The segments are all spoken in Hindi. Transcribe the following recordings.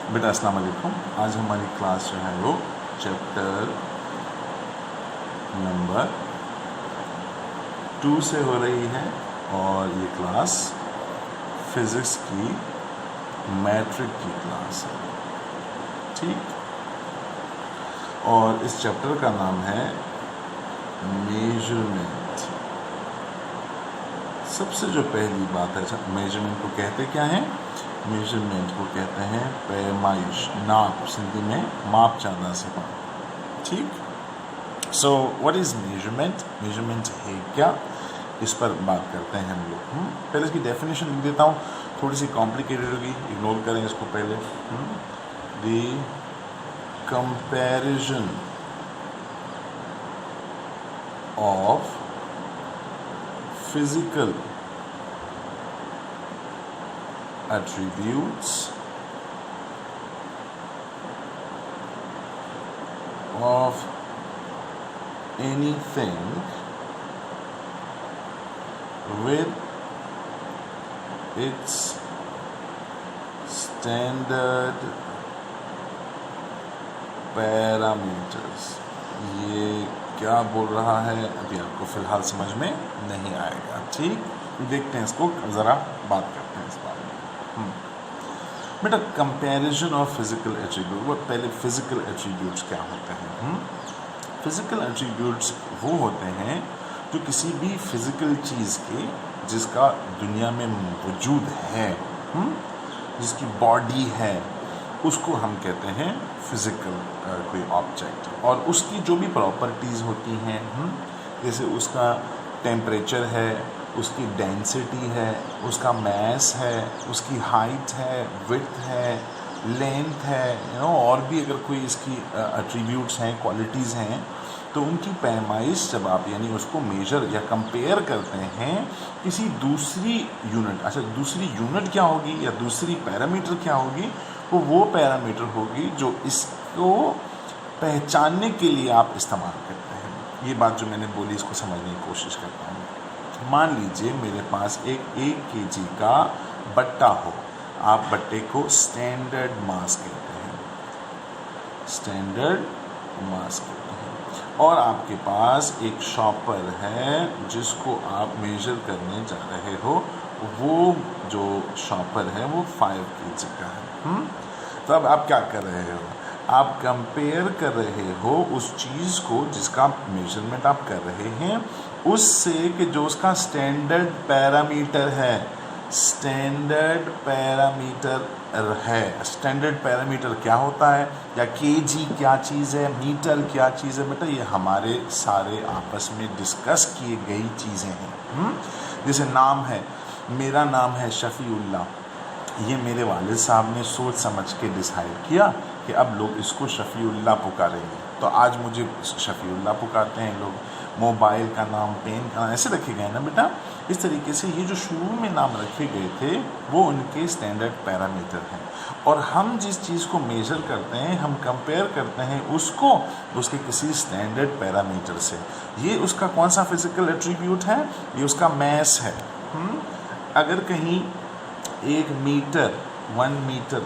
बेटा अस्सलाम वालेकुम। आज हमारी क्लास जो है वो चैप्टर नंबर 2 से हो रही है और ये क्लास फिज़िक्स की मैट्रिक की क्लास है, ठीक। और इस चैप्टर का नाम है मेजरमेंट। सबसे जो पहली बात है, मेजरमेंट को कहते क्या है? मेजरमेंट को कहते हैं पैमाइश, नाप, सिंधी में माप चांदा से, ठीक। So what is measurement? Measurement है क्या, इस पर बात करते हैं हम लोग। पहले इसकी डेफिनेशन लिख देता हूँ, थोड़ी सी कॉम्प्लिकेटेड होगी, इग्नोर करें इसको पहले। The comparison of physical attributes of anything with its standard parameters। ये क्या बोल रहा है अभी आपको फ़िलहाल समझ में नहीं आएगा, ठीक। देखते हैं इसको, ज़रा बात करते हैं इस बारे में। बेटा कंपैरिजन ऑफ फिज़िकल एट्रीब्यूट, वो पहले फिज़िकल एट्रीब्यूट्स क्या होते हैं? फिज़िकल एट्रीब्यूट्स वो होते हैं जो किसी भी फिज़िकल चीज़ के जिसका दुनिया में वजूद है, जिसकी बॉडी है, उसको हम कहते हैं फिज़िकल कोई ऑब्जेक्ट। और उसकी जो भी प्रॉपर्टीज़ होती हैं, जैसे उसका टेम्परेचर है, उसकी डेंसिटी है, उसका मैस है, उसकी हाइट है, विड्थ है, लेंथ है, और भी अगर कोई इसकी एट्रीब्यूट्स हैं, क्वालिटीज़ हैं, तो उनकी पैमाइश जब आप यानी उसको मेजर या कंपेयर करते हैं किसी दूसरी यूनिट, अच्छा दूसरी यूनिट क्या होगी या दूसरी पैरामीटर क्या होगी, वो पैरामीटर होगी जो इसको पहचानने के लिए आप इस्तेमाल करते हैं। ये बात जो मैंने बोली इसको समझने की कोशिश करता हूँ। मान लीजिए मेरे पास एक kg का बट्टा हो, आप बट्टे को स्टैंडर्ड मास कहते हैं, स्टैंडर्ड मास कहते हैं। और आपके पास एक शॉपर है जिसको आप मेजर करने जा रहे हो, वो जो शॉपर है वो 5 kg का है। तो अब आप क्या कर रहे हो? आप कंपेयर कर रहे हो उस चीज़ को जिसका मेजरमेंट आप कर रहे हैं उससे कि जो उसका स्टैंडर्ड पैरामीटर है, स्टैंडर्ड पैरामीटर है। स्टैंडर्ड पैरामीटर क्या होता है, या केजी क्या चीज़ है, मीटर क्या चीज़ है? बेटा ये हमारे सारे आपस में डिस्कस किए गई चीज़ें हैं। जैसे नाम है, मेरा नाम है शफ़ीउल्लाह, ये मेरे वालिद साहब ने सोच समझ के डिसाइड किया कि अब लोग इसको शफ़ीउल्लाह पुकारेंगे, तो आज मुझे शफ़ीउल्लाह पुकारते हैं लोग। मोबाइल का नाम, पेन का नाम, ऐसे रखे गए ना बेटा। इस तरीके से ये जो शुरू में नाम रखे गए थे वो उनके स्टैंडर्ड पैरामीटर हैं। और हम जिस चीज़ को मेजर करते हैं, हम कंपेयर करते हैं उसको उसके किसी स्टैंडर्ड पैरामीटर से। ये उसका कौन सा फिज़िकल एट्रीब्यूट है? ये उसका मैस है। अगर कहीं 1 मीटर, 1 मीटर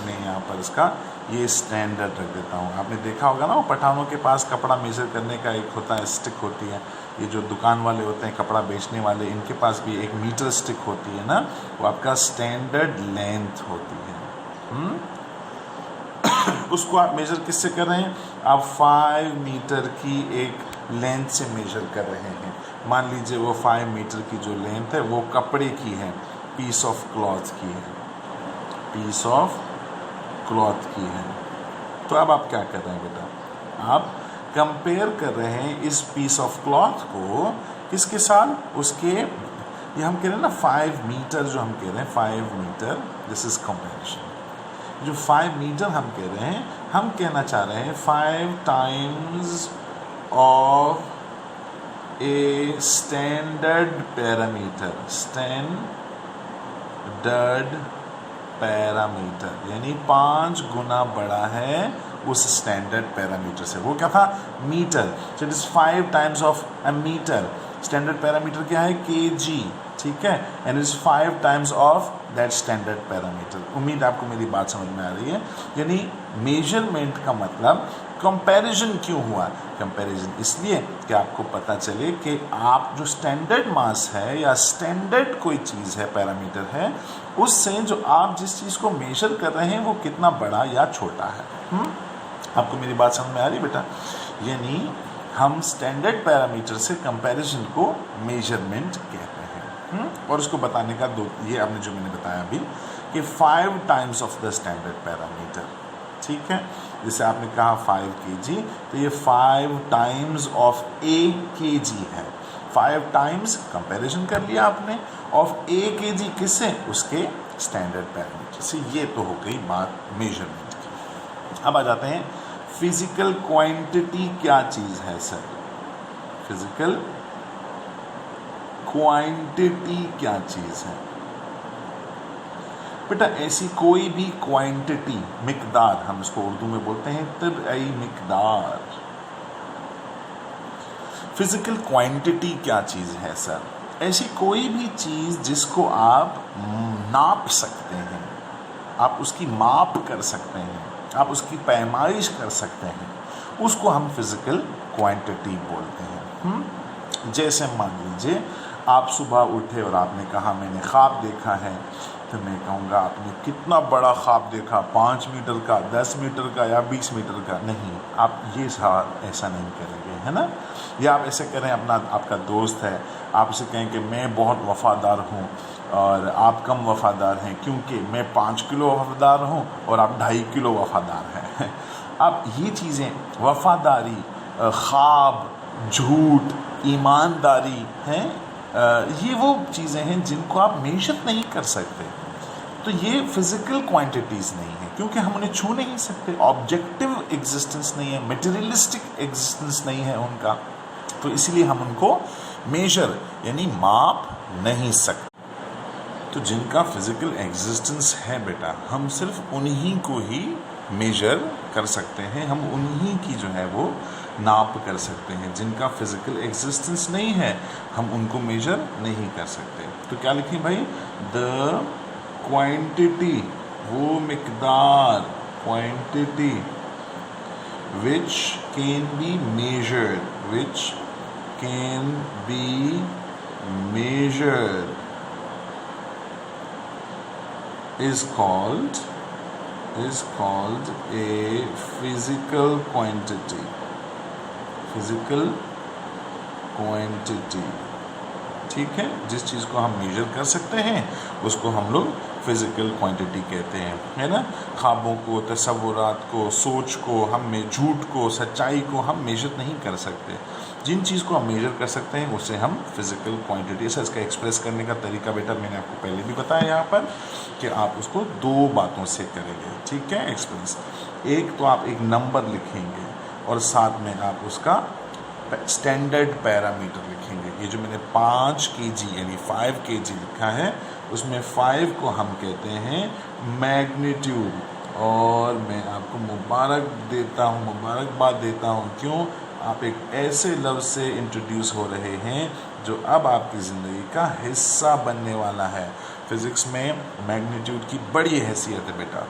में यहाँ पर इसका ये स्टैंडर्ड रख देता हूँ। आपने देखा होगा ना, वो पठानों के पास कपड़ा मेजर करने का एक होता है, स्टिक होती है। ये जो दुकान वाले होते हैं, कपड़ा बेचने वाले, इनके पास भी 1 मीटर स्टिक होती है ना, वो आपका स्टैंडर्ड लेंथ होती है। उसको आप मेजर किससे कर रहे हैं? आप 5 मीटर की एक लेंथ से मेजर कर रहे हैं। मान लीजिए वो 5 मीटर की जो लेंथ है वो कपड़े की है, पीस ऑफ क्लॉथ की है, पीस ऑफ क्लॉथ की है। तो अब आप क्या कर रहे हैं बेटा? आप कंपेयर कर रहे हैं इस पीस ऑफ क्लॉथ को किसके साथ? उसके, ये हम कह रहे हैं ना 5 मीटर, जो हम कह रहे हैं 5 मीटर, दिस इज कंपैरिजन। जो 5 मीटर हम कह रहे हैं, हम कहना चाह रहे हैं 5 times of a standard parameter, standard parameter, यानी 5 गुना बड़ा है उस स्टैंडर्ड पैरामीटर से। वो क्या था? Meter. So it is 5 times of a meter. Standard parameter क्या है? केजी। ठीक है, and is 5 times of that standard parameter. उम्मीद आपको मेरी बात समझ में आ रही है। यानी मेजरमेंट का मतलब कंपैरिजन क्यों हुआ? कंपैरिजन इसलिए कि आपको पता चले कि आप जो स्टैंडर्ड मास है या स्टैंडर्ड कोई चीज़ है, पैरामीटर है, उससे जो आप जिस चीज़ को मेजर कर रहे हैं वो कितना बड़ा या छोटा है। आपको मेरी बात समझ में आ रही है बेटा? यानी हम स्टैंडर्ड पैरामीटर से कंपैरिजन को मेजरमेंट कहते हैं। और उसको बताने का ये आपने जो मैंने बताया अभी कि 5 times of the standard parameter, ठीक है। जैसे आपने कहा 5 kg, तो ये 5 टाइम्स ऑफ a kg है। 5 टाइम्स कंपैरिजन कर लिया आपने ऑफ a kg, किससे? उसके स्टैंडर्ड पैरामीटर से। ये तो हो गई बात मेजरमेंट की। अब आ जाते हैं फिजिकल क्वांटिटी क्या चीज़ है सर? फिजिकल क्वांटिटी क्या चीज़ है बेटा? ऐसी कोई भी क्वांटिटी, मिकदार, हम इसको उर्दू में बोलते हैं तबई मिकदार। फिजिकल क्वांटिटी क्या चीज़ है सर? ऐसी कोई भी चीज़ जिसको आप नाप सकते हैं, आप उसकी माप कर सकते हैं, आप उसकी पैमाइश कर सकते हैं, उसको हम फिजिकल क्वांटिटी बोलते हैं। जैसे मान लीजिए आप सुबह उठे और आपने कहा मैंने ख्वाब देखा है, तो मैं कहूँगा आपने कितना बड़ा ख्वाब देखा, 5 मीटर का, 10 मीटर का या 20 मीटर का? नहीं, आप ये सवाल ऐसा नहीं करेंगे, है ना। या आप ऐसे करें, आपका दोस्त है, आप उसे कहें कि मैं बहुत वफ़ादार हूँ और आप कम वफ़ादार हैं, क्योंकि मैं 5 किलो वफ़ादार हूँ और आप 2.5 किलो वफ़ादार हैं। अब ये चीज़ें, वफ़ादारी, ख्वाब, झूठ, ईमानदारी हैं, ये वो चीज़ें हैं जिनको आप मेजर नहीं कर सकते। तो ये फिज़िकल क्वांटिटीज़ नहीं है, क्योंकि हम उन्हें छू नहीं सकते। ऑब्जेक्टिव एग्जिस्टेंस नहीं है, मटेरियलिस्टिक एग्जिस्टेंस नहीं है उनका, तो इसलिए हम उनको मेजर यानी माप नहीं सकते। तो जिनका फिज़िकल एग्जिस्टेंस है बेटा, हम सिर्फ उन्हीं को ही मेजर कर सकते हैं, हम उन्हीं की जो है वो नाप कर सकते हैं। जिनका फिज़िकल एग्जिस्टेंस नहीं है, हम उनको मेजर नहीं कर सकते। तो क्या लिखें भाई? द क्वांटिटी, वो मिकदार, quantity which can be measured, which can be measured is called a physical quantity. Physical quantity, ठीक है। जिस चीज़ को हम मेजर कर सकते हैं उसको हम लोग फिज़िकल क्वांटिटी कहते हैं, है ना। ख्वाबों को, तसव्वुरात को, सोच को, हम झूठ को, सच्चाई को हम मेजर नहीं कर सकते। जिन चीज़ को हम मेजर कर सकते हैं उसे हम फिज़िकल क्वांटिटी से, इसका एक्सप्रेस करने का तरीका बेटा मैंने आपको पहले भी बताया यहाँ पर कि आप उसको 2 बातों से करेंगे, ठीक है, एक्सप्रेस। एक तो आप एक नंबर लिखेंगे और साथ में आप उसका स्टैंडर्ड पैरामीटर लिखेंगे। ये जो मैंने 5 kg यानी 5 kg लिखा है, उसमें 5 को हम कहते हैं मैग्नीट्यूड। और मैं आपको मुबारकबाद देता हूँ। क्यों? आप एक ऐसे लफ्ज़ से इंट्रोड्यूस हो रहे हैं जो अब आपकी ज़िंदगी का हिस्सा बनने वाला है। फिज़िक्स में मैग्नीट्यूड की बड़ी हैसियत है बेटा।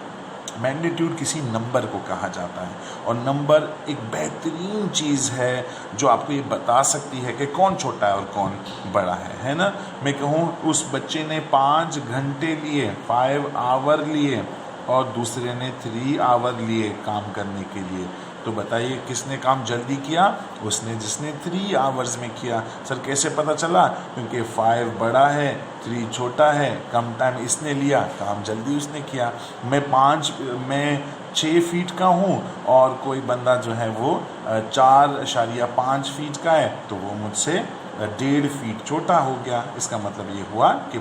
मैग्नीट्यूड किसी नंबर को कहा जाता है और नंबर एक बेहतरीन चीज़ है जो आपको ये बता सकती है कि कौन छोटा है और कौन बड़ा है ना। मैं कहूँ उस बच्चे ने 5 घंटे लिए, 5 आवर लिए, और दूसरे ने 3 आवर लिए काम करने के लिए, तो बताइए किसने काम जल्दी किया? उसने जिसने 3 आवर्स में किया। सर कैसे पता चला? क्योंकि 5 बड़ा है, 3 छोटा है, कम टाइम इसने लिया, काम जल्दी उसने किया। मैं 6 फीट का हूँ और कोई बंदा जो है वो 4.5 फीट का है, तो वो मुझसे 1.5 फीट छोटा हो गया। इसका मतलब ये हुआ कि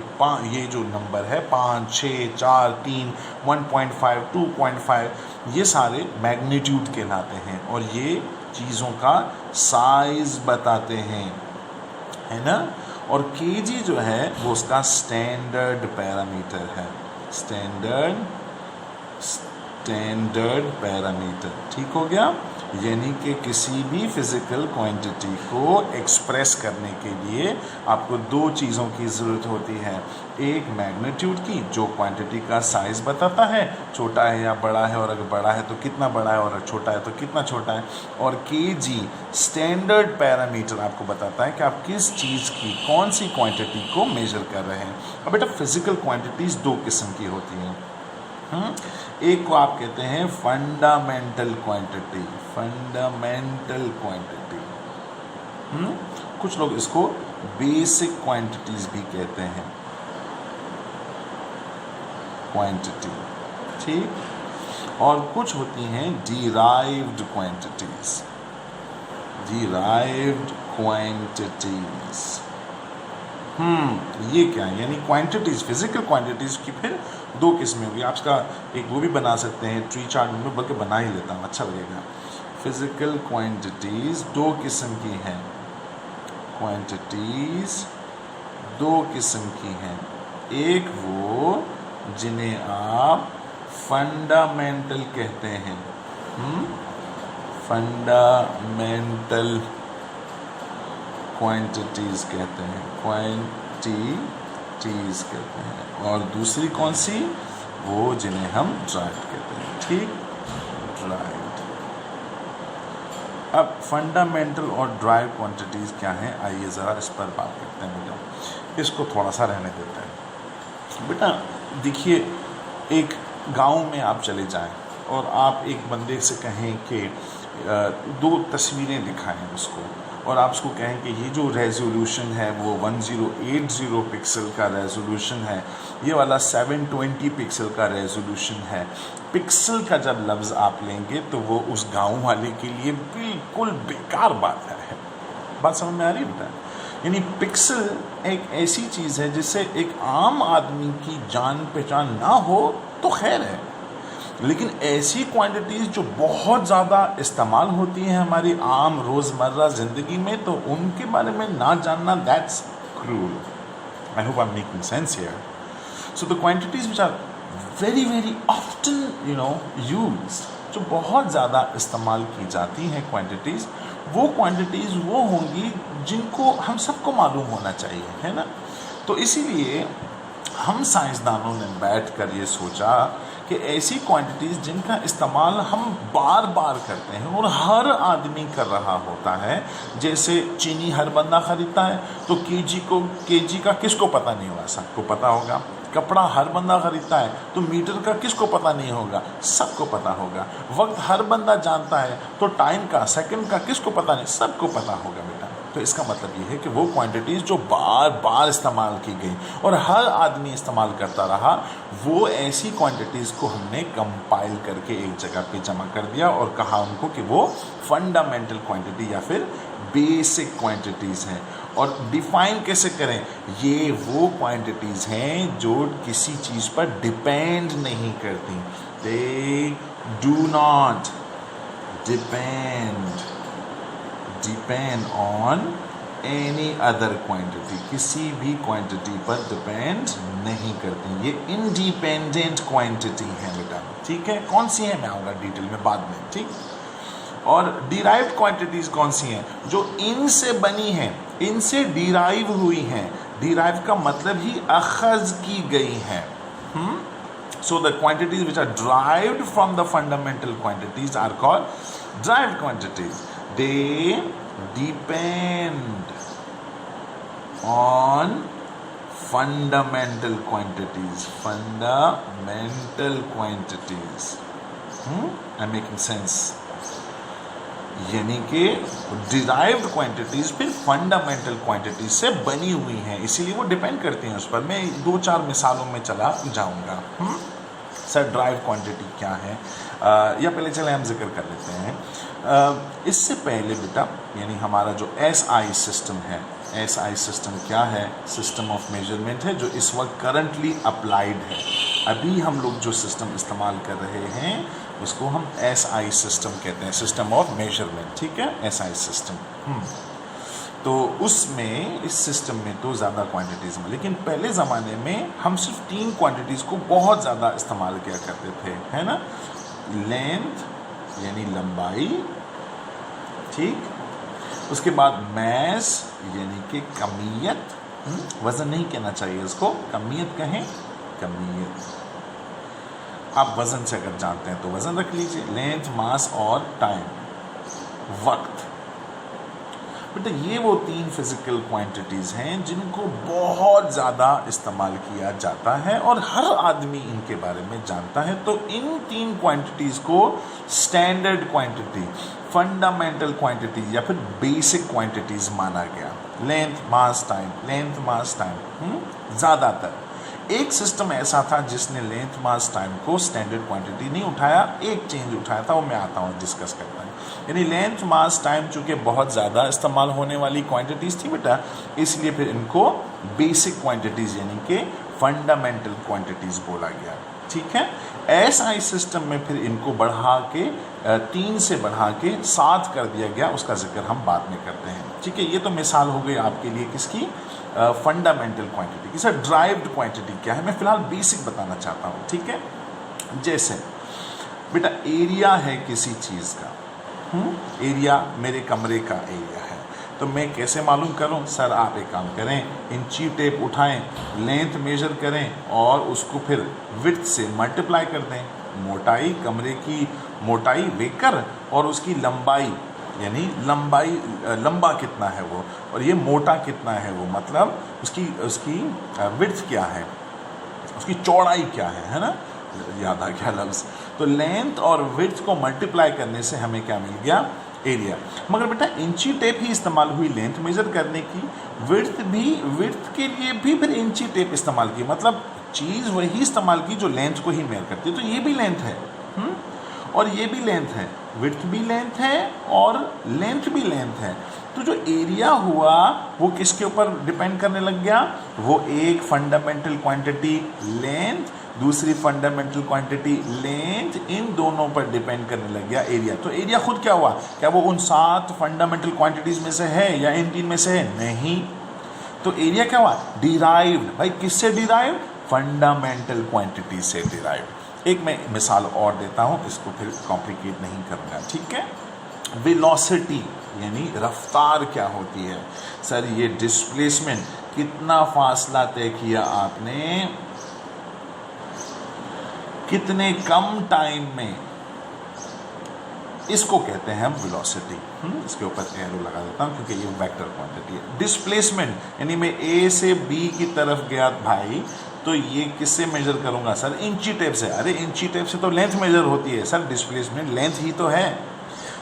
ये जो नंबर है 5, 6, 4, 3, 1.5, 2.5, ये सारे मैग्नीट्यूड कहलाते हैं और ये चीज़ों का साइज़ बताते हैं, है ना। और केजी जो है वो उसका स्टैंडर्ड पैरामीटर है, स्टैंडर्ड पैरामीटर, ठीक हो गया। यानी कि किसी भी फिज़िकल क्वांटिटी को एक्सप्रेस करने के लिए आपको दो चीज़ों की ज़रूरत होती है। एक मैग्नीट्यूड की, जो क्वांटिटी का साइज़ बताता है, छोटा है या बड़ा है, और अगर बड़ा है तो कितना बड़ा है, और अगर छोटा है तो कितना छोटा है। और केजी स्टैंडर्ड पैरामीटर आपको बताता है कि आप किस चीज़ की कौन सी क्वांटिटी को मेजर कर रहे हैं। अब बेटा फिज़िकल क्वांटिटीज़ दो किस्म की होती हैं। एक को आप कहते हैं फंडामेंटल क्वांटिटी, फंडामेंटल क्वांटिटी। कुछ लोग इसको बेसिक क्वांटिटीज भी कहते हैं, क्वांटिटी, ठीक। और कुछ होती हैं डिराइव्ड क्वांटिटीज, डिराइव्ड क्वांटिटीज। ये क्या है? यानी क्वांटिटीज, फिजिकल क्वांटिटीज की फिर दो किस्में होगी। आप इसका एक वो भी बना सकते हैं ट्री चार्ट में, बल्कि बना ही लेता हूँ, अच्छा लगेगा। फिजिकल क्वांटिटीज दो किस्म की हैं, क्वांटिटीज दो किस्म की हैं। एक वो जिन्हें आप फंडामेंटल कहते हैं, फंडामेंटल क्वांटिटीज कहते हैं, क्वांटिटीज कहते हैं। और दूसरी कौन सी? वो जिन्हें हम ड्राइव्ड कहते हैं, ठीक, ड्राइव्ड। अब फंडामेंटल और ड्राइव क्वांटिटीज क्या हैं, आइए ज़रा इस पर बात करते हैं। बेटा इसको थोड़ा सा रहने देते हैं। बेटा देखिए, एक गांव में आप चले जाएं और आप एक बंदे से कहें कि दो तस्वीरें दिखाएं उसको, और आप उसको कहें कि ये जो रेजोल्यूशन है वो 1080 पिक्सल का रेजोल्यूशन है, ये वाला 720 पिक्सल का रेजोल्यूशन है। पिक्सल का जब लफ्ज़ आप लेंगे तो वो उस गांव वाले के लिए बिल्कुल बेकार बात है। बात समझ में आ रही है बेटा? यानी पिक्सल एक ऐसी चीज़ है जिससे एक आम आदमी की जान पहचान ना हो तो खैर है, लेकिन ऐसी क्वांटिटीज़ जो बहुत ज़्यादा इस्तेमाल होती हैं हमारी आम रोज़मर्रा ज़िंदगी में, तो उनके बारे में ना जानना, that's cruel. I hope I am making sense here. So the quantities which are very very often used, जो बहुत ज़्यादा इस्तेमाल की जाती हैं क्वांटिटीज़, वो क्वांटिटीज़ वो होंगी जिनको हम सबको मालूम होना चाहिए, है ना। तो इसीलिए हम साइंसदानों ने बैठ कर ये सोचा कि ऐसी क्वांटिटीज़ जिनका इस्तेमाल हम बार बार करते हैं और हर आदमी कर रहा होता है, जैसे चीनी हर बंदा ख़रीदता है, तो केजी का किसको पता नहीं होगा, सबको पता होगा। कपड़ा हर बंदा ख़रीदता है, तो मीटर का किसको पता नहीं होगा, सबको पता होगा। वक्त हर बंदा जानता है, तो टाइम का, सेकंड का किसको पता नहीं, सबको पता होगा बेटा। तो इसका मतलब ये है कि वो क्वांटिटीज़ जो बार बार इस्तेमाल की गई और हर आदमी इस्तेमाल करता रहा, वो ऐसी क्वांटिटीज़ को हमने कंपाइल करके एक जगह पे जमा कर दिया और कहा उनको कि वो फंडामेंटल क्वांटिटी या फिर बेसिक क्वांटिटीज़ हैं। और डिफ़ाइन कैसे करें? ये वो क्वांटिटीज़ हैं जो किसी चीज़ पर डिपेंड नहीं करती, they do not depend on any other quantity, किसी भी क्वांटिटी पर डिपेंड नहीं करती। ये इंडिपेंडेंट क्वांटिटी है बेटा, ठीक है। कौन सी है मैं आऊँगा डिटेल में बाद में, ठीक। और डिराइव्ड क्वांटिटीज़ कौन सी हैं? जो इनसे बनी हैं, इनसे डिराइव हुई हैं। डिराइव का मतलब ही अखज़ की गई हैं। So the quantities which are derived from the fundamental quantities are called derived quantities. They depend on fundamental quantities. Fundamental quantities. I'm making sense. यानी कि डिराइव्ड क्वांटिटीज़ फिर फंडामेंटल क्वांटिटीज से बनी हुई हैं, इसीलिए वो डिपेंड करती हैं उस पर। मैं 2-4 मिसालों में चला जाऊंगा। सर ड्राइव क्वांटिटी क्या है, या पहले चले हम जिक्र कर लेते हैं। इससे पहले बेटा, यानी हमारा जो SI सिस्टम है, SI सिस्टम क्या है? सिस्टम ऑफ मेजरमेंट है, जो इस वक्त करंटली अप्लाइड है। अभी हम लोग जो सिस्टम इस्तेमाल कर रहे हैं उसको हम SI सिस्टम कहते हैं, सिस्टम ऑफ मेजरमेंट, ठीक है, SI सिस्टम। तो उसमें, इस सिस्टम में तो ज़्यादा क्वांटिटीज़ में, लेकिन पहले ज़माने में हम सिर्फ 3 क्वांटिटीज़ को बहुत ज़्यादा इस्तेमाल किया करते थे, है ना। लेंथ यानी लंबाई, ठीक। उसके बाद मैस यानी कि कमियत, वज़न नहीं कहना चाहिए इसको, कमियत कहें, कमियत। आप वज़न से अगर जानते हैं तो वज़न रख लीजिए। लेंथ, मास और टाइम, वक्त। बेटा ये वो 3 फिज़िकल क्वांटिटीज़ हैं जिनको बहुत ज़्यादा इस्तेमाल किया जाता है और हर आदमी इनके बारे में जानता है। तो इन 3 क्वांटिटीज़ को स्टैंडर्ड क्वांटिटी, फंडामेंटल क्वांटिटीज़ या फिर बेसिक क्वांटिटीज़ माना गया। लेंथ, मास, टाइम, लेंथ, मास, टाइम। ज़्यादातर एक सिस्टम ऐसा था जिसने लेंथ, मास, टाइम को स्टैंडर्ड क्वांटिटी नहीं उठाया, एक चेंज उठाया था, वो मैं आता हूँ डिस्कस करता हूँ। यानी लेंथ, मास, टाइम चूँकि बहुत ज़्यादा इस्तेमाल होने वाली क्वांटिटीज़ थी बेटा, इसलिए फिर इनको बेसिक क्वांटिटीज़ यानी कि फंडामेंटल क्वांटिटीज़ बोला गया। ठीक है। एसआई सिस्टम में फिर इनको बढ़ा के 3 से बढ़ा के 7 कर दिया गया, उसका जिक्र हम बाद में करते हैं। ठीक है। ये तो मिसाल हो गई आपके लिए किसकी, फंडामेंटल क्वांटिटी की। सर ड्राइव्ड क्वांटिटी क्या है, मैं फिलहाल बेसिक बताना चाहता हूँ। ठीक है। जैसे बेटा एरिया है किसी चीज़ का, एरिया मेरे कमरे का एरिया है, तो मैं कैसे मालूम करूं? सर आप एक काम करें, इंची टेप उठाएं, लेंथ मेजर करें और उसको फिर विड्थ से मल्टीप्लाई कर दें। मोटाई, कमरे की मोटाई लेकर और उसकी लंबाई यानी लंबा कितना है वो और ये मोटा कितना है वो, मतलब उसकी विड्थ क्या है, उसकी चौड़ाई क्या है ना, याद आ गया लफ्ज़। तो लेंथ और विड्थ को मल्टीप्लाई करने से हमें क्या मिल गया? एरिया। मगर बेटा इंची टेप ही इस्तेमाल हुई लेंथ मेजर करने की, विड्थ के लिए भी फिर इंची टेप इस्तेमाल की, मतलब चीज़ वही इस्तेमाल की जो लेंथ को ही मेयर करती है। तो ये भी लेंथ है और ये भी लेंथ है, विड्थ भी लेंथ है और लेंथ भी लेंथ है। तो जो एरिया हुआ वो किसके ऊपर डिपेंड करने लग गया? वो एक फंडामेंटल क्वांटिटी लेंथ, दूसरी फंडामेंटल क्वांटिटी लेंथ, इन दोनों पर डिपेंड करने लग गया एरिया। तो एरिया खुद क्या हुआ? क्या वो उन 7 फंडामेंटल क्वांटिटीज़ में से है या इन 3 में से है? नहीं। तो एरिया क्या हुआ? डिराइव्ड। भाई किससे डिराइव्ड? फंडामेंटल क्वांटिटी से डिराइव्ड। एक मैं मिसाल और देता हूँ, इसको फिर कॉम्प्लिकेट नहीं करूँगा। ठीक है। वेलोसिटी यानी रफ्तार क्या होती है? सर ये डिस्प्लेसमेंट, कितना फासला तय किया आपने कितने कम टाइम में, इसको कहते हैं हम वेलोसिटी। इसके ऊपर एरो लगा देता हूँ क्योंकि ये वेक्टर क्वांटिटी है। डिस्प्लेसमेंट यानी मैं ए से बी की तरफ गया भाई, तो ये किससे मेजर करूँगा? सर इंची टेप से। अरे इंची टेप से तो लेंथ मेजर होती है सर, डिस्प्लेसमेंट लेंथ ही तो है।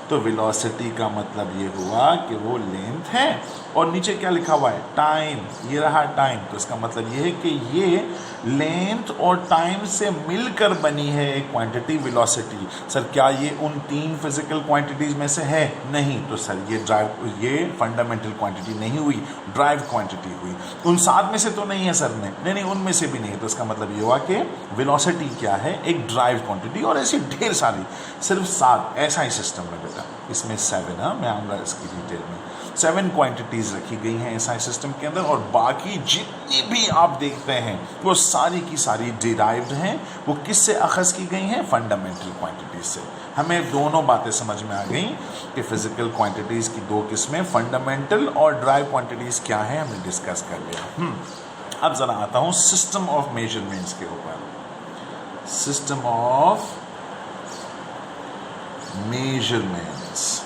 तो वेलोसिटी का मतलब ये हुआ कि वो लेंथ है और नीचे क्या लिखा हुआ है? टाइम। ये रहा टाइम। तो इसका मतलब ये है कि ये लेंथ और टाइम से मिलकर बनी है एक क्वांटिटी वेलोसिटी। सर क्या ये उन 3 फिजिकल क्वांटिटीज़ में से है? नहीं। तो सर ये फंडामेंटल क्वांटिटी नहीं हुई, ड्राइव क्वांटिटी हुई। उन 7 में से तो नहीं है सर ने, नहीं उनमें से भी नहीं है। तो इसका मतलब ये हुआ कि वेलोसिटी क्या है? एक ड्राइव क्वांटिटी। और ऐसी ढेर सारी, सिर्फ 7 ऐसा ही सिस्टम में बेटा, इसमें 7, मैं आऊँगा इसकी डिटेल में। 7 क्वांटिटीज़ रखी गई हैं एसआई सिस्टम के अंदर और बाकी जितनी भी आप देखते हैं वो सारी की सारी डिराइव्ड हैं। वो किससे अखज़ की गई हैं? फंडामेंटल क्वांटिटीज़ से। हमें दोनों बातें समझ में आ गई कि फ़िज़िकल क्वांटिटीज़ की 2 किस्में, फंडामेंटल और ड्राइव क्वांटिटीज़ क्या हैं, हमने डिस्कस कर लिया। अब ज़रा आता हूँ सिस्टम ऑफ मेजरमेंट्स के ऊपर। System of measurements.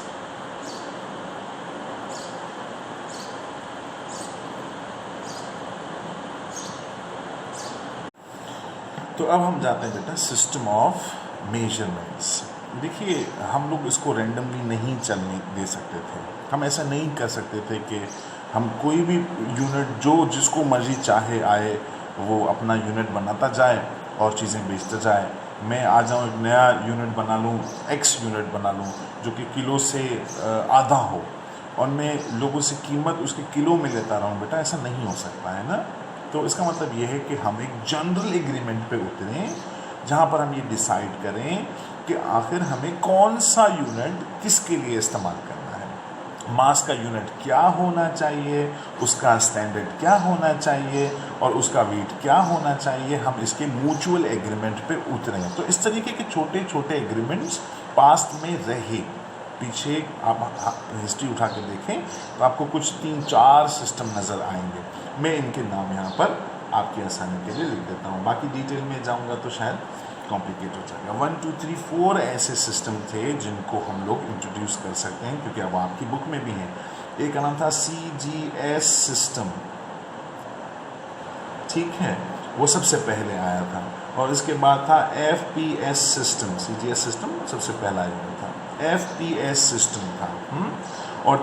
तो अब हम जाते हैं बेटा सिस्टम ऑफ मेजरमेंट्स। देखिए हम लोग इसको रैंडमली नहीं चलने दे सकते थे। हम ऐसा नहीं कर सकते थे कि हम कोई भी यूनिट जो जिसको मर्जी चाहे आए वो अपना यूनिट बनाता जाए और चीज़ें बेचता जाए। मैं आ जाऊँ एक नया यूनिट बना लूँ, एक्स यूनिट बना लूँ जो कि किलो से आधा हो और मैं लोगों से कीमत उसके किलो में लेता रहूँ। बेटा ऐसा नहीं हो सकता है ना। तो इसका मतलब ये है कि हम एक जनरल एग्रीमेंट पे उतरें जहाँ पर हम ये डिसाइड करें कि आखिर हमें कौन सा यूनिट किसके लिए इस्तेमाल करना है। मास का यूनिट क्या होना चाहिए, उसका स्टैंडर्ड क्या होना चाहिए और उसका वेट क्या होना चाहिए। हम इसके म्यूचुअल एग्रीमेंट पे उतरें। तो इस तरीके के छोटे छोटे एग्रीमेंट्स पास्ट में रहे। पीछे आप हिस्ट्री उठा के देखें तो आपको कुछ 3-4 सिस्टम नज़र आएंगे। मैं इनके नाम यहाँ पर आपकी आसानी के लिए लिख देता हूँ, बाकी डिटेल में जाऊँगा तो शायद कॉम्प्लिकेट हो जाएगा। 1 2 3 4 ऐसे सिस्टम थे जिनको हम लोग इंट्रोड्यूस कर सकते हैं, क्योंकि अब आपकी बुक में भी है। एक का नाम था CGS सिस्टम, ठीक है, वो सबसे पहले आया था। और इसके बाद था FPS सिस्टम, CGS सिस्टम सबसे पहला आया था, FPS सिस्टम था। और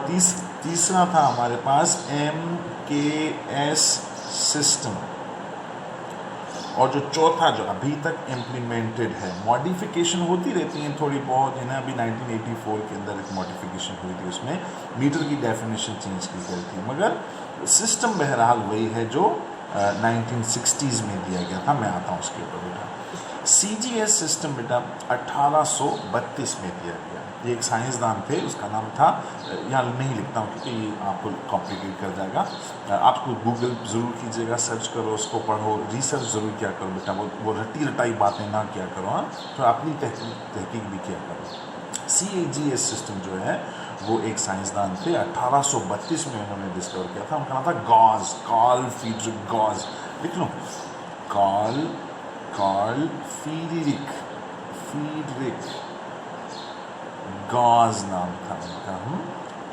तीसरा था हमारे पास MKS सिस्टम। और जो चौथा जो अभी तक इम्प्लीमेंटेड है, मॉडिफिकेशन होती रहती हैं थोड़ी बहुत, है ना। अभी 1984 के अंदर एक मॉडिफिकेशन हुई थी, उसमें मीटर की डेफिनेशन चेंज की गई थी, मगर सिस्टम बहरहाल वही है जो 1960s में दिया गया था। मैं आता हूँ उसके ऊपर बेटा। CGS सिस्टम बेटा 1832 में दिया गया। ये एक साइंसदान थे, उसका नाम था, यहाँ नहीं लिखता हूँ क्योंकि ये आपको कॉम्प्लिकेट कर जाएगा। आपको गूगल ज़रूर कीजिएगा, सर्च करो, उसको पढ़ो, रिसर्च ज़रूर किया करो बेटा। वो रटी रटाई बातें ना किया करो, हाँ, तो अपनी तहकीक भी किया करो। CGS सिस्टम जो है वो एक साइंसदान थे, 1832 में उन्होंने डिस्कवर किया था। उनका नाम था गॉस, कार्ल फ्रीडरिक गॉस। लिख लो, कार्ल फ्रीडरिक गॉस नाम था उनका।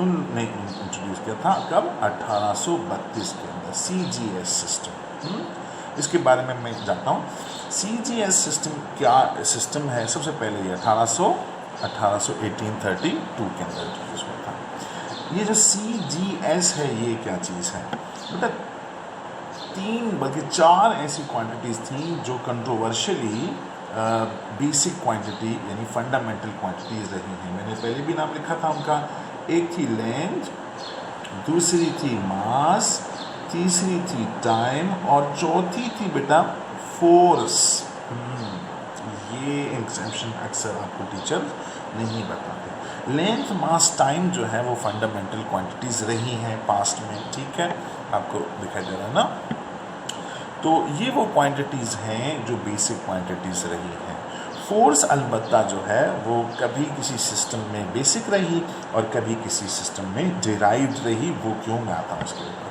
उनने इंट्रोड्यूस किया था कब? 1832 के अंदर CGS सिस्टम। इसके बारे में मैं जाता हूँ। CGS सिस्टम क्या सिस्टम है? सबसे पहले ये 1832 के अंदर इंट्रोड्यूस हुआ था। ये जो CGS है, ये क्या चीज़ है बेटा? 3 बल्कि 4 ऐसी क्वांटिटीज़ थी जो कंट्रोवर्शियली बेसिक क्वांटिटी यानी फंडामेंटल क्वांटिटीज़ रही हैं। मैंने पहले भी नाम लिखा था उनका। एक थी लेंथ, दूसरी थी मास, तीसरी थी टाइम और चौथी थी बेटा फोर्स। ये एग्जाम्पशन अक्सर आपको टीचर नहीं बताते। लेंथ, मास, टाइम जो है वो फंडामेंटल क्वांटिटीज़ रही हैं पास्ट में, ठीक है, आपको दिखाई दे रहा है ना। तो ये वो क्वांटिटीज़ हैं जो बेसिक क्वांटिटीज़ रही हैं। फोर्स अलबत्ता जो है वो कभी किसी सिस्टम में बेसिक रही और कभी किसी सिस्टम में डिराइव्ड रही। वो क्यों, मैं आता हूँ उसके ऊपर।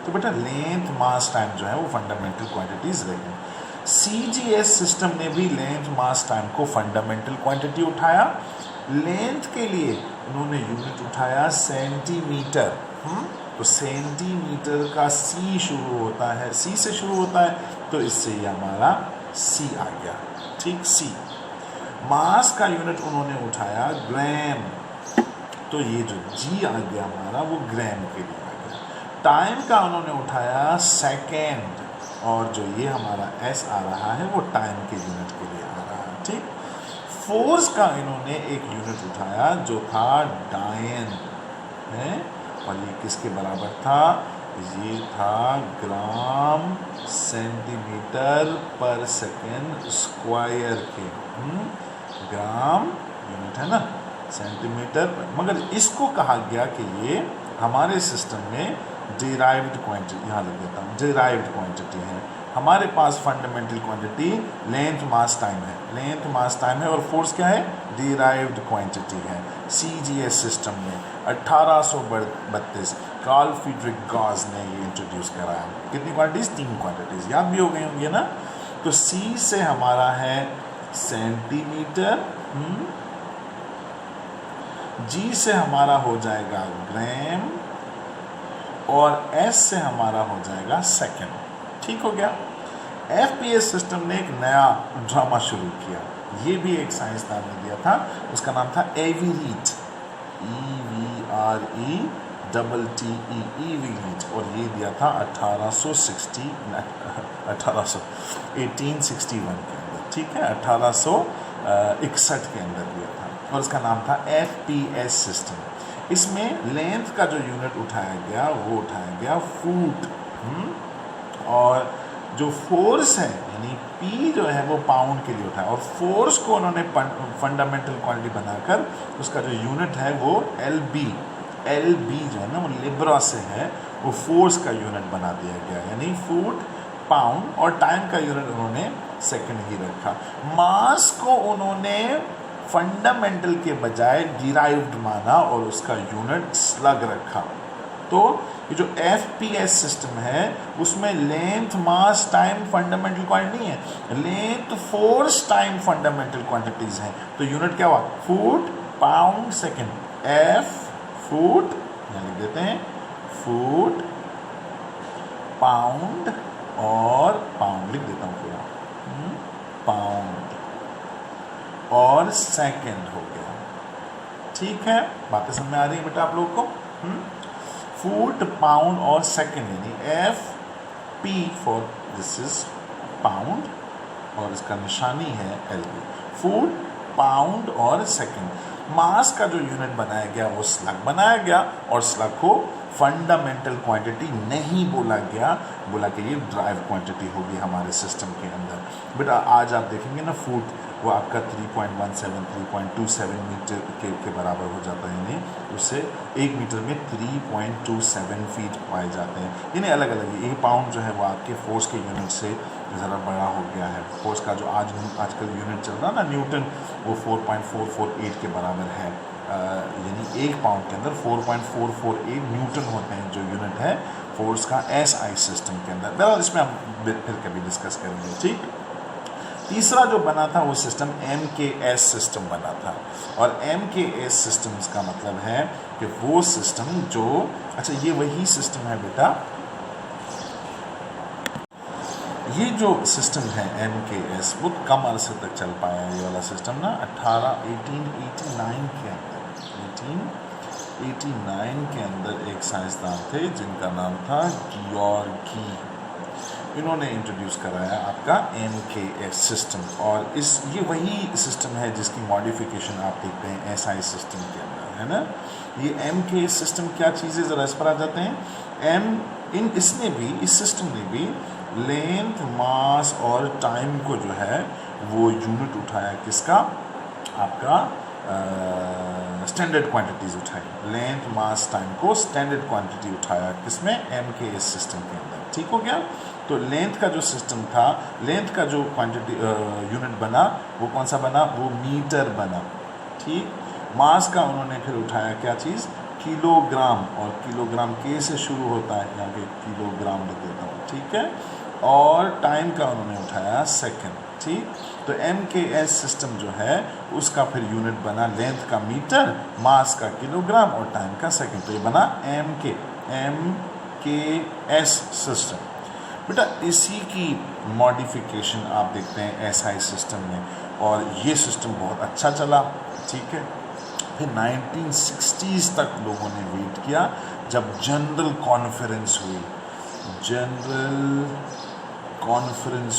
तो बेटा लेंथ, मास, टाइम जो है वो फंडामेंटल क्वांटिटीज़ रही। CGS सिस्टम ने भी लेंथ, मास, टाइम को फंडामेंटल क्वांटिटी उठाया। लेंथ के लिए उन्होंने यूनिट उठाया सेंटीमीटर। तो सेंटीमीटर का C शुरू होता है, C से शुरू होता है, तो इससे ये हमारा C आ गया, ठीक, C। मास का यूनिट उन्होंने उठाया ग्राम, तो ये जो G आ गया हमारा वो ग्राम के लिए आ गया। टाइम का उन्होंने उठाया सेकेंड, और जो ये हमारा S आ रहा है वो टाइम के यूनिट के लिए आ रहा है, ठीक। फोर्स का इन्होंने एक यूनिट उठाया जो था डायन है, और ये किसके बराबर था? ये था ग्राम सेंटीमीटर पर सेकेंड स्क्वायर के। ग्राम यूनिट है ना, सेंटीमीटर पर। मगर इसको कहा गया कि ये हमारे सिस्टम में डिराइव्ड क्वांटिटी, यहाँ लिख देता हूँ, डिराइव्ड क्वांटिटी है। हमारे पास फंडामेंटल क्वांटिटी लेंथ, मास, टाइम है। लेंथ, मास, टाइम है, और फोर्स क्या है? डिराइव्ड क्वांटिटी है। CGS सिस्टम में 1832 कार्ल फ्रीडरिक गॉस ने ये इंट्रोड्यूस कराया। कितनी क्वांटिटीज़? 3 क्वांटिटीज़, याद भी हो गई होंगी ना। तो C से हमारा है सेंटीमीटर, G से हमारा हो जाएगा ग्राम, और S से हमारा हो जाएगा सेकेंड, ठीक हो गया। FPS सिस्टम ने एक नया ड्रामा शुरू किया। ये भी एक साइंसदान ने दिया था, उसका नाम था एवीरीट, EVRETTE, और ये दिया था 1861 के अंदर, ठीक है, 1861 के अंदर दिया था, और उसका नाम था FPS सिस्टम। इसमें लेंथ का जो यूनिट उठाया गया वो उठाया गया फुट, और जो फोर्स है यानी P जो है वो पाउंड के लिए उठाया, और फोर्स को उन्होंने फंडामेंटल क्वांटिटी बनाकर उसका जो यूनिट है वो LB जो है ना वो लिब्रा से है, वो फोर्स का यूनिट बना दिया गया, यानी फुट, पाउंड, और टाइम का यूनिट उन्होंने सेकंड ही रखा। मास को उन्होंने फंडामेंटल के बजाय डिराइव्ड माना और उसका यूनिट स्लग रखा। तो ये जो FPS सिस्टम है उसमें length mass time fundamental quantity नहीं है, length force time fundamental quantities हैं। तो यूनिट क्या हुआ, foot pound second. F foot, यहाँ लिख देते हैं फुट पाउंड, और पाउंड लिख देता हूँ पूरा, पाउंड और सेकेंड हो गया। ठीक है, बातें समझ में आ रही है बेटा आप लोग को। फुट पाउंड और सेकेंड, यानी FP for this is pound और इसका निशानी है LP। फुट पाउंड और सेकेंड। मास का जो यूनिट बनाया गया वो स्लग बनाया गया, और स्लग को फंडामेंटल क्वांटिटी नहीं बोला गया, बोला कि ये ड्राइव क्वांटिटी होगी हमारे सिस्टम के अंदर। बेटा आज आप देखेंगे ना फुट वो आपका 3.17 3.27 मीटर के बराबर हो जाता है, यानी उससे 1 मीटर में 3.27 फीट पाए जाते हैं। यानी अलग अलग, ये पाउंड जो है वो आपके फोर्स के यूनिट से ज़रा बड़ा हो गया है। फोर्स का जो आजकल यूनिट चल रहा है ना न्यूटन, वो 4.448 के बराबर है, यानी 1 पाउंड के अंदर 4.448 न्यूटन होते हैं जो यूनिट है फोर्स का SI सिस्टम के अंदर। बहरहाल इसमें हम फिर कभी डिस्कस करेंगे। ठीक, तीसरा जो बना था वो सिस्टम MKS सिस्टम बना था, और MKS सिस्टम्स का मतलब है कि वो सिस्टम जो, अच्छा ये वही सिस्टम है बेटा, ये जो सिस्टम है MKS बहुत कम अरसे तक चल पाया ये वाला सिस्टम ना। 1889 के अंदर 1889 के अंदर एक साइंसदान थे जिनका नाम था गियोर्गी, इन्होंने इंट्रोड्यूस कराया आपका MKS सिस्टम। और ये वही सिस्टम है जिसकी मॉडिफिकेशन आप देखते हैं SI सिस्टम के अंदर, है ना। ये MKS सिस्टम क्या चीज़ें, ज़रा इस पर आ जाते हैं। इस सिस्टम ने भी लेंथ मास और टाइम को जो है वो यूनिट उठाया, किसका, आपका स्टैंडर्ड क्वांटिटीज़ उठाई। लेंथ मास टाइम को स्टैंडर्ड क्वांटिटी उठाया, किसमें, MKS सिस्टम के अंदर। ठीक हो गया। तो लेंथ का जो सिस्टम था, लेंथ का जो क्वांटिटी यूनिट बना वो कौन सा बना, वो मीटर बना। ठीक, मास का उन्होंने फिर उठाया क्या चीज़, किलोग्राम, और किलोग्राम के से शुरू होता है, यहाँ पे किलोग्राम लिख देता हूँ। ठीक है, और टाइम का उन्होंने उठाया सेकंड। ठीक, तो MKS सिस्टम जो है उसका फिर यूनिट बना लेंथ का मीटर, मास का किलोग्राम और टाइम का सेकंड। तो ये बना MKS सिस्टम। बेटा इसी की मॉडिफिकेशन आप देखते हैं SI सिस्टम में, और ये सिस्टम बहुत अच्छा चला। ठीक है, फिर 1960s तक लोगों ने वेट किया जब जनरल कॉन्फ्रेंस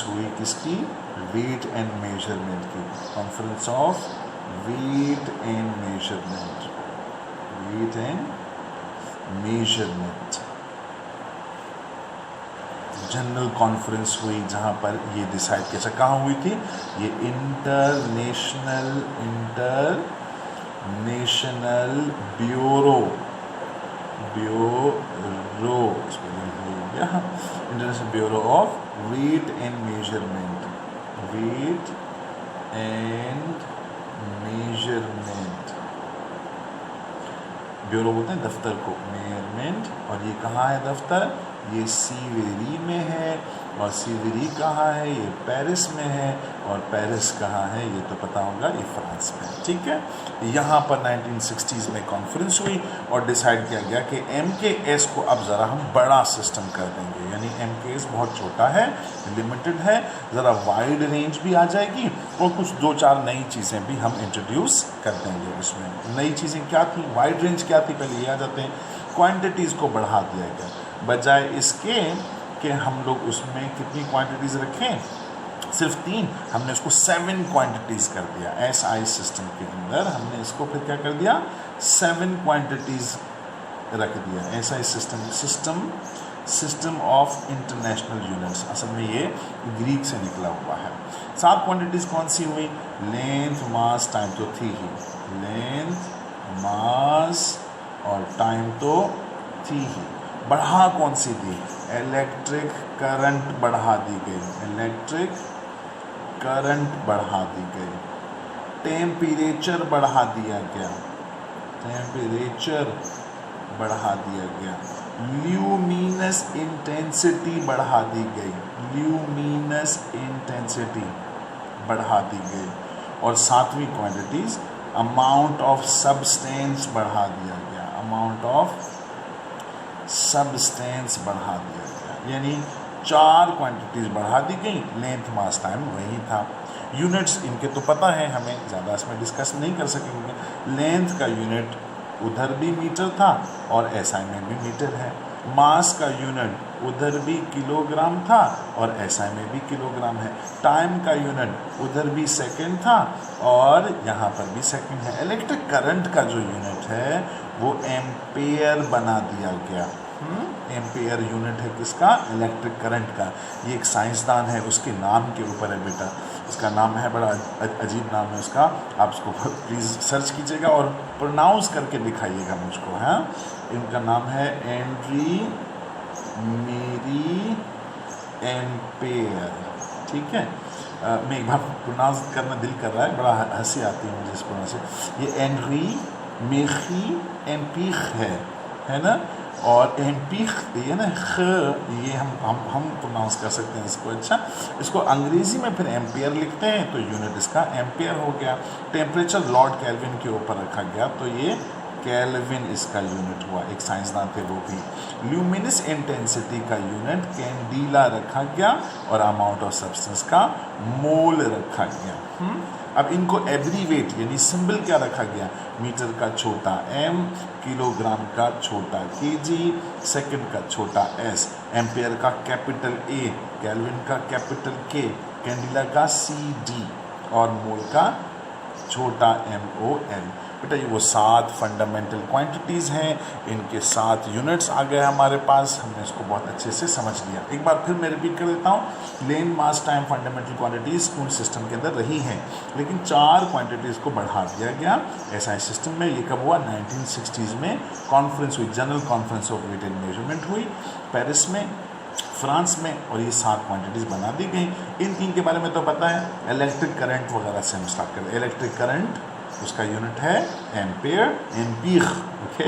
हुई, किसकी, वेट एंड मेजरमेंट की, conference of weight and measurement, general conference हुई जहाँ पर ये डिसाइड किया। कहाँ हुई थी ये, international bureau international bureau of weight and measurement, bureau बोलते हैं दफ्तर को, मेजरमेंट। और ये कहाँ है दफ्तर, ये सीवेरी में है, और सीवेरी कहाँ है, ये पेरिस में है, और पेरिस कहाँ है ये तो पता होगा, ये फ्रांस में। ठीक है, यहाँ पर 1960s में कॉन्फ्रेंस हुई और डिसाइड किया गया कि MKS को अब ज़रा हम बड़ा सिस्टम कर देंगे, यानी MKS बहुत छोटा है, लिमिटेड है, ज़रा वाइड रेंज भी आ जाएगी, और कुछ 2-4 नई चीज़ें भी हम इंट्रोड्यूस कर देंगे उसमें। नई चीज़ें क्या थी, वाइड रेंज क्या थी, पहले ये आ जाते हैं। क्वांटिटीज़ को बढ़ा दिया गया, बजाय इसके कि हम लोग उसमें कितनी क्वांटिटीज़ रखें, सिर्फ 3, हमने इसको 7 क्वांटिटीज़ कर दिया। SI सिस्टम के अंदर हमने इसको फिर क्या कर दिया, 7 क्वांटिटीज़ रख दिया। SI system of international units, असल में ये ग्रीक से निकला हुआ है। 7 क्वांटिटीज़ कौन सी हुई, लेंथ मास टाइम तो थी ही, लेंथ मास और टाइम तो थी ही। बढ़ा कौन सी दी, इलेक्ट्रिक करंट बढ़ा दी गई, इलेक्ट्रिक करंट बढ़ा दी गई। टेम्परेचर बढ़ा दिया गया, टेम्परेचर बढ़ा दिया गया, ल्यूमिनस इंटेंसिटी बढ़ा दी गई, ल्यूमिनस इंटेंसिटी बढ़ा दी गई, और सातवीं क्वांटिटीज अमाउंट ऑफ सब्सटेंस बढ़ा दिया गया, अमाउंट ऑफ सब्सटेंस बढ़ा दिया गया, यानी 4 क्वांटिटीज बढ़ा दी गई, लेंथ मास टाइम वही था। यूनिट्स इनके तो पता है, हमें ज़्यादा इसमें डिस्कस नहीं कर सकेंगे। लेंथ का यूनिट उधर भी मीटर था और एसआई में भी मीटर है। मास का यूनिट उधर भी किलोग्राम था और एसआई में भी किलोग्राम है। टाइम का यूनिट उधर भी सेकंड था और यहाँ पर भी सेकंड है। इलेक्ट्रिक करंट का जो यूनिट है वो एम्पेयर बना दिया गया। एम्पेयर यूनिट है किसका? इलेक्ट्रिक करंट का। ये एक साइंसदान है, उसके नाम के ऊपर है बेटा, उसका नाम है, बड़ा अजीब नाम है उसका, आप उसको प्लीज़ सर्च कीजिएगा और प्रोनाउंस करके दिखाइएगा मुझको। हाँ, इनका नाम है एंड्री मेरी एम्पेयर, ठीक है। मैं एक बार प्रोनाउंस करना दिल कर रहा है, बड़ा हंसी आती है मुझे इस प्रोनाउंस से। ये एंड्री मेरी एम्पीख है ना, और एम्पीख ये ना ख, ये हम प्रोनाउंस कर सकते हैं इसको। अच्छा, इसको अंग्रेज़ी में फिर एम्पेयर लिखते हैं तो यूनिट इसका एम्पेयर हो गया। टेम्परेचर लॉर्ड केल्विन के ऊपर रखा गया तो ये केल्विन इसका यूनिट हुआ, एक साइंसदान थे वो भी। ल्यूमिनस इंटेंसिटी का यूनिट कैंडिला रखा गया और अमाउंट ऑफ सब्सटेंस का मोल रखा गया। अब इनको एब्रीवेट यानी सिंबल क्या रखा गया? मीटर का छोटा m, किलोग्राम का छोटा kg, सेकंड का छोटा s, एम्पेयर का कैपिटल A, केल्विन का कैपिटल K, कैंडिला का CD और मोल का छोटा MOL। बेटा ये वो 7 फंडामेंटल क्वांटिटीज़ हैं, इनके 7 यूनिट्स आ गए हमारे पास, हमने इसको बहुत अच्छे से समझ लिया। एक बार फिर मैं रिपीट कर देता हूँ, length mass time fundamental quantities कौन सिस्टम के अंदर रही हैं, लेकिन 4 क्वांटिटीज़ को बढ़ा दिया गया एसआई सिस्टम में। ये कब हुआ? 1960s में कॉन्फ्रेंस हुई, general conference of weight and measurement हुई पेरिस में, फ्रांस में, और ये 7 क्वांटिटीज़ बना दी गई। इन 3 के बारे में तो पता है, इलेक्ट्रिक करंट वगैरह से हम स्टार्ट करें। इलेक्ट्रिक करंट उसका यूनिट है एम्पेयर, एम्पीख, ओके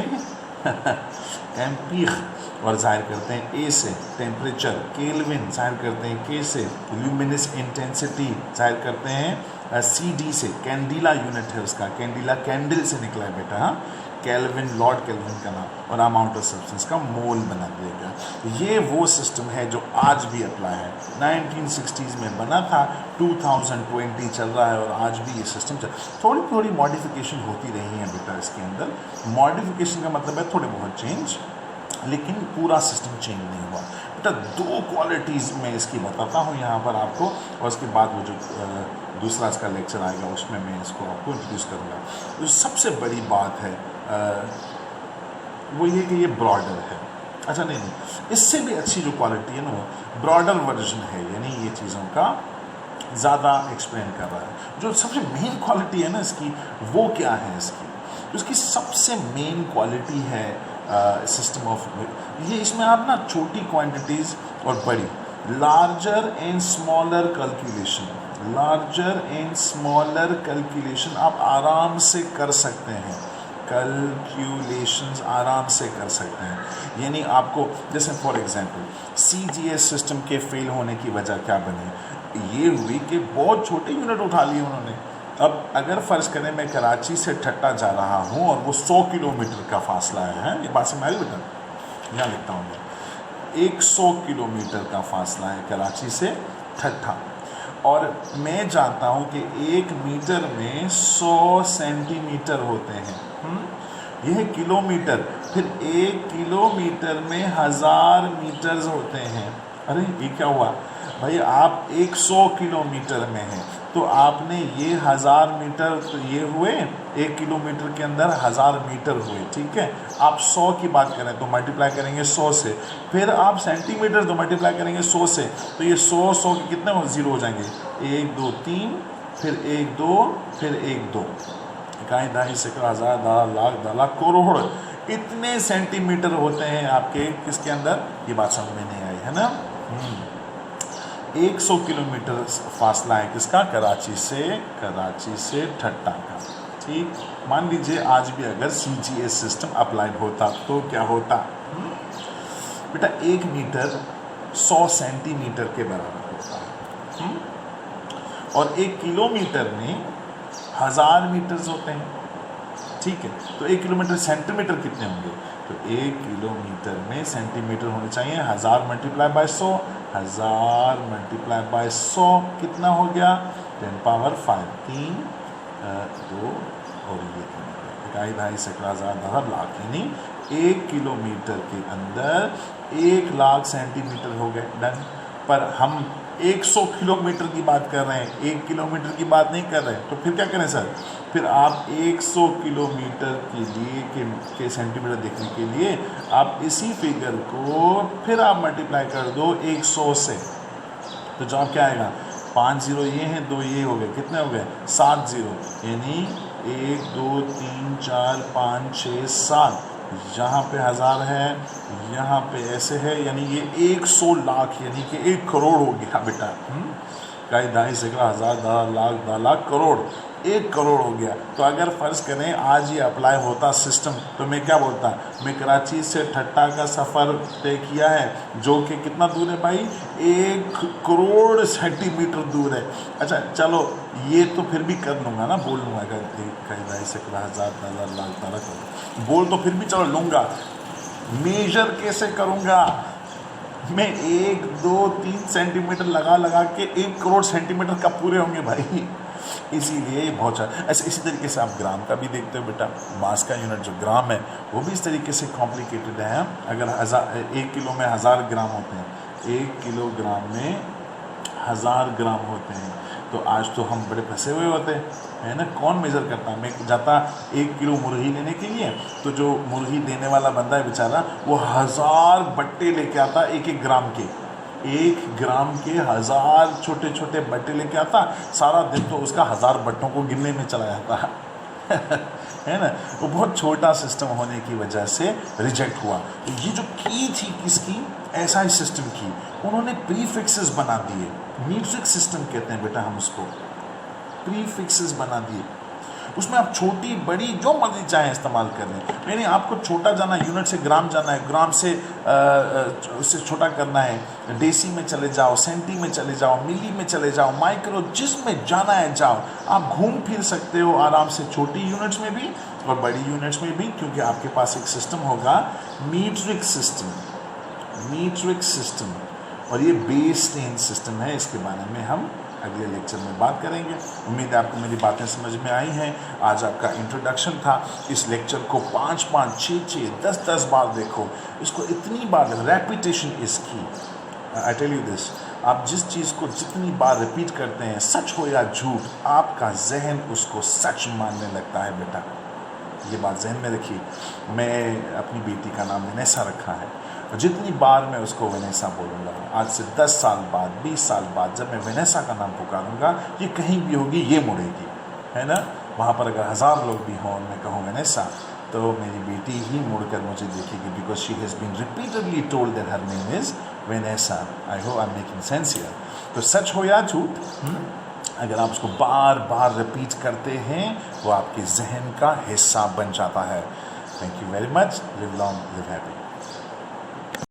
एम्पीख, और जाहिर करते हैं ए से। टेम्परेचर केल्विन जाहिर करते हैं के से। ल्यूमिनस इंटेंसिटी जाहिर करते हैं CD से। कैंडिला यूनिट है उसका, कैंडिला कैंडल से निकला है बेटा, हाँ, केल्विन लॉर्ड केल्विन का नाम, और अमाउंट ऑफ सब्सटेंस का मोल बना दिया गया। ये वो सिस्टम है जो आज भी अप्लाई है, 1960s में बना था, 2020 चल रहा है और आज भी ये सिस्टम चल। थोड़ी थोड़ी मॉडिफिकेशन होती रही है बेटा इसके अंदर। मॉडिफिकेशन का मतलब है थोड़े बहुत चेंज, लेकिन पूरा सिस्टम चेंज नहीं हुआ बेटा। 2 क्वालिटीज़ मैं इसकी बताता हूँ यहाँ पर आपको, और उसके बाद वो जो दूसरा इसका लेक्चर आएगा उसमें मैं इसको आपको इंट्रोड्यूस करूँगा। जो सबसे बड़ी बात है वो ये कि ये ब्रॉडर है। अच्छा नहीं, इससे भी अच्छी जो क्वालिटी है ना वो ब्रॉडर वर्जन है, यानी ये चीज़ों का ज़्यादा एक्सप्लेन कर रहा है। जो सबसे मेन क्वालिटी है ना इसकी, वो क्या है इसकी सबसे मेन क्वालिटी है सिस्टम ऑफ, ये इसमें आप ना छोटी क्वांटिटीज़ और बड़ी, larger and smaller calculation, larger and smaller calculation आप आराम से कर सकते हैं, कैलकुलेशंस आराम से कर सकते हैं। यानी आपको जैसे फॉर एग्जांपल CGS सिस्टम के फेल होने की वजह क्या बनी? ये हुई कि बहुत छोटे यूनिट उठा लिए उन्होंने। अब अगर फ़र्ज़ करें मैं कराची से ठट्टा जा रहा हूँ और वो 100 किलोमीटर का फासला है, ये बात से मैं बेटा यहाँ लिखता हूँ मैं, 100 किलोमीटर का फासला है कराची से ठट्टा, और मैं जानता हूँ कि 1 मीटर में 100 सेंटीमीटर होते हैं। यह किलोमीटर, फिर 1 किलोमीटर में 1000 मीटर्स होते हैं। अरे ये क्या हुआ भाई, आप 100 किलोमीटर में हैं तो आपने ये 1000 मीटर, तो ये हुए 1 किलोमीटर के अंदर 1000 मीटर हुए, ठीक है। आप 100 की बात करें तो मल्टीप्लाई करेंगे 100 से, फिर आप सेंटीमीटर तो मल्टीप्लाई करेंगे 100 से, तो ये 100 के कितने ज़ीरो हो जाएंगे? 1 2 3, फिर 1 2, फिर 1 2, इकाई दहाई सैकड़ों हज़ार 10 लाख 10 लाख करोड़, इतने सेंटीमीटर होते हैं आपके किसके अंदर। ये बात समझ में नहीं आई है ना? 100 किलोमीटर फासला है किसका, कराची से ठट्टा का। ठीक, मान लीजिए आज भी अगर CGS सिस्टम अप्लाइड होता तो क्या होता बेटा, 1 मीटर 100 सेंटीमीटर के बराबर होता है। और 1 किलोमीटर में 1000 मीटर्स होते हैं। ठीक है, तो 1 किलोमीटर सेंटीमीटर कितने होंगे, तो 1 किलोमीटर में सेंटीमीटर होने चाहिए 1000 मल्टीप्लाई बाय 100, 1000 मल्टीप्लाई बाय 100 कितना हो गया 10 पावर 5, 3 2 और ये 1 2 सैकड़ा 1000 10 लाख, यानी 1 किलोमीटर के अंदर 1 लाख सेंटीमीटर हो गए। डन। पर हम 100 किलोमीटर की बात कर रहे हैं, 1 किलोमीटर की बात नहीं कर रहे हैं, तो फिर क्या करें सर, फिर आप 100 किलोमीटर के लिए के सेंटीमीटर देखने के लिए आप इसी फिगर को फिर आप मल्टीप्लाई कर दो 100 से, तो जवाब क्या आएगा, 5 जीरो ये हैं, 2 ये हो गए, कितने हो गए 7 जीरो, यानी 1 2 3 4 5 6 7, यहाँ पे 1000 है, यहाँ पे ऐसे है, यानी ये 100 लाख यानी कि 1 करोड़ हो गया बेटा। कई 2 सैकड़ा 1000 10 लाख 10 लाख करोड़, 1 करोड़ हो गया। तो अगर फ़र्ज़ करें आज ये अप्लाई होता सिस्टम, तो मैं क्या बोलता, मैं कराची से ठट्टा का सफ़र तय किया है, जो कि कितना दूर है भाई, 1 करोड़ सेंटीमीटर दूर है। अच्छा चलो ये तो फिर भी कर लूँगा ना, बोल लूँगा अगर 2 सैकड़ा 1000 10 लाख 12 करोड़ बोल, तो फिर भी चलो लूँगा। मेजर कैसे करूँगा मैं, 1 2 3 सेंटीमीटर लगा के 1 करोड़ सेंटीमीटर कब पूरे होंगे भाई, इसीलिए बहुत अच्छा। ऐसे इसी तरीके से आप ग्राम का भी देखते हो बेटा, मास का यूनिट जो ग्राम है वो भी इस तरीके से कॉम्प्लिकेटेड है। अगर 1 किलो में 1000 ग्राम होते हैं, 1 किलोग्राम में 1000 ग्राम होते हैं, तो आज तो हम बड़े फंसे हुए होते है ना। कौन मेज़र करता, मैं जाता 1 किलो मुर्गी लेने के लिए, तो जो मुर्गी देने वाला बंदा है बेचारा, वो 1000 बट्टे लेके आता 1 ग्राम के, 1 ग्राम के 1000 छोटे छोटे बट्टे लेके आता, सारा दिन तो उसका 1000 बट्टों को गिनने में चला जाता है ना। वो बहुत छोटा सिस्टम होने की वजह से रिजेक्ट हुआ। तो ये जो की थी किसकी, SI सिस्टम की, उन्होंने प्रीफिक्सेस बना दिए, मीट्रिक सिस्टम कहते हैं बेटा हम उसको, प्रीफिक्सेस बना दिए। उसमें आप छोटी बड़ी जो मर्जी चाहें इस्तेमाल कर लें, यानी आपको छोटा जाना, यूनिट से ग्राम जाना है, ग्राम से उससे छोटा करना है, डेसी में चले जाओ, सेंटी में चले जाओ, मिली में चले जाओ, माइक्रो, जिसमें जाना है जाओ, आप घूम फिर सकते हो आराम से, छोटी यूनिट्स में भी और बड़ी यूनिट्स में भी, क्योंकि आपके पास एक सिस्टम होगा मीट्रिक सिस्टम, और ये बेस 10 सिस्टम है। इसके बारे में हम अगले लेक्चर में बात करेंगे। उम्मीद है आपको मेरी बातें समझ में आई हैं। आज आपका इंट्रोडक्शन था। इस लेक्चर को 5-5, 6-6, 10-10 बार देखो, इसको इतनी बार, रेपिटेशन इसकी, आई टेल यू दिस, आप जिस चीज़ को जितनी बार रिपीट करते हैं, सच हो या झूठ, आपका जहन उसको सच मानने लगता है बेटा। ये बात जहन में रखिए। मैं अपनी बेटी का नाम वेनेसा रखा है, और जितनी बार मैं उसको वेनेसा बोलूँगा, आज से 10 साल बाद, 20 साल बाद, जब मैं वेनेसा का नाम पुकारूँगा, ये कहीं भी होगी, ये मुड़ेगी, है ना। वहाँ पर अगर 1000 लोग भी हों और मैं कहूँ वेनेसा, तो मेरी बेटी ही मुड़कर मुझे देखेगी, because she has been repeatedly told that her name is Vanessa. I hope I am making sense here. तो सच हो या झूठ, अगर आप उसको बार बार रिपीट करते हैं, वो आपके जहन का हिस्सा बन जाता है। Thank you very much. Live long, live happy.